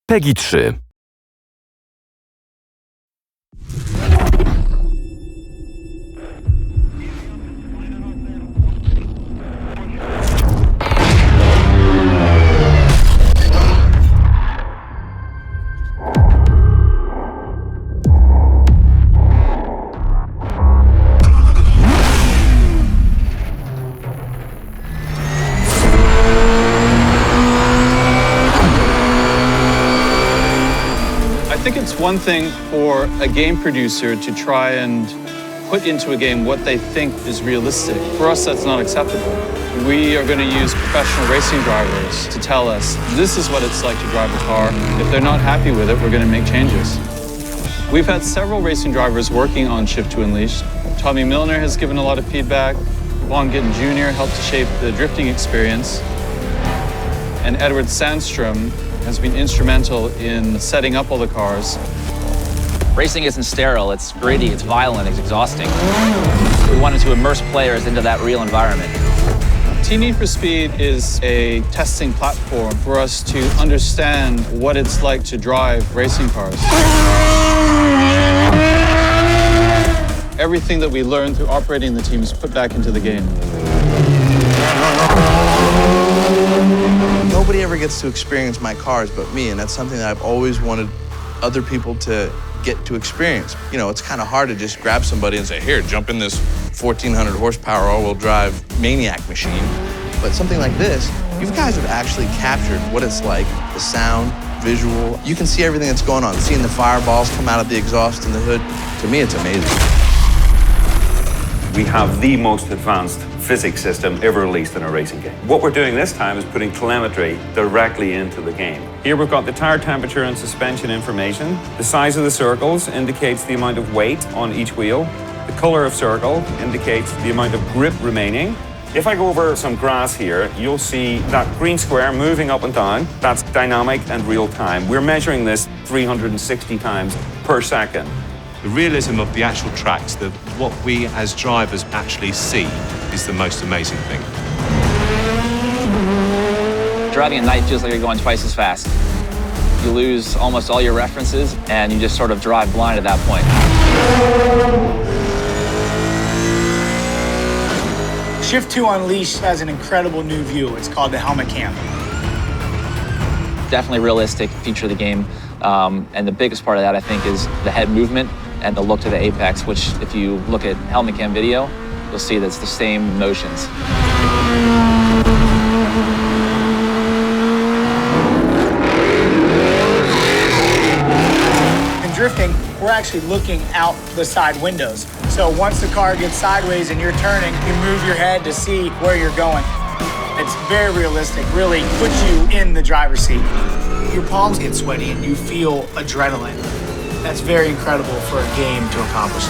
PEGI 3. I think it's one thing for a game producer to try and put into a game what they think is realistic. For us, that's not acceptable. We are going to use professional racing drivers to tell us this is what it's like to drive a car. If they're not happy with it, we're going to make changes. We've had several racing drivers working on Shift 2 Unleashed. Tommy Milner has given a lot of feedback. Vaughn Gittin Jr. helped to shape the drifting experience. And Edward Sandstrom has been instrumental in setting up all the cars. Racing isn't sterile, it's gritty, it's violent, it's exhausting. We wanted to immerse players into that real environment. Team Need for Speed is a testing platform for us to understand what it's like to drive racing cars. Everything that we learned through operating the team is put back into the game. Nobody ever gets to experience my cars but me, and that's something that I've always wanted other people to get to experience. You know, it's kind of hard to just grab somebody and say, here, jump in this 1,400 horsepower all-wheel drive maniac machine. But something like this, you guys have actually captured what it's like, the sound, visual. You can see everything that's going on, seeing the fireballs come out of the exhaust in the hood. To me, it's amazing. We have the most advanced physics system ever released in a racing game. What we're doing this time is putting telemetry directly into the game. Here we've got the tire temperature and suspension information. The size of the circles indicates the amount of weight on each wheel. The color of circle indicates the amount of grip remaining. If I go over some grass here, you'll see that green square moving up and down. That's dynamic and real time. We're measuring this 360 times per second. The realism of the actual tracks, what we as drivers actually see, is the most amazing thing. Driving at night feels like you're going twice as fast. You lose almost all your references, and you just sort of drive blind at that point. Shift 2 Unleashed has an incredible new view. It's called the helmet cam. Definitely realistic feature of the game. And the biggest part of that, I think, is the head movement and the look to the apex, which if you look at helmet cam video, you'll see that it's the same motions. In drifting, we're actually looking out the side windows. So once the car gets sideways and you're turning, you move your head to see where you're going. It's very realistic, really puts you in the driver's seat. Your palms get sweaty and you feel adrenaline. That's very incredible for a game to accomplish.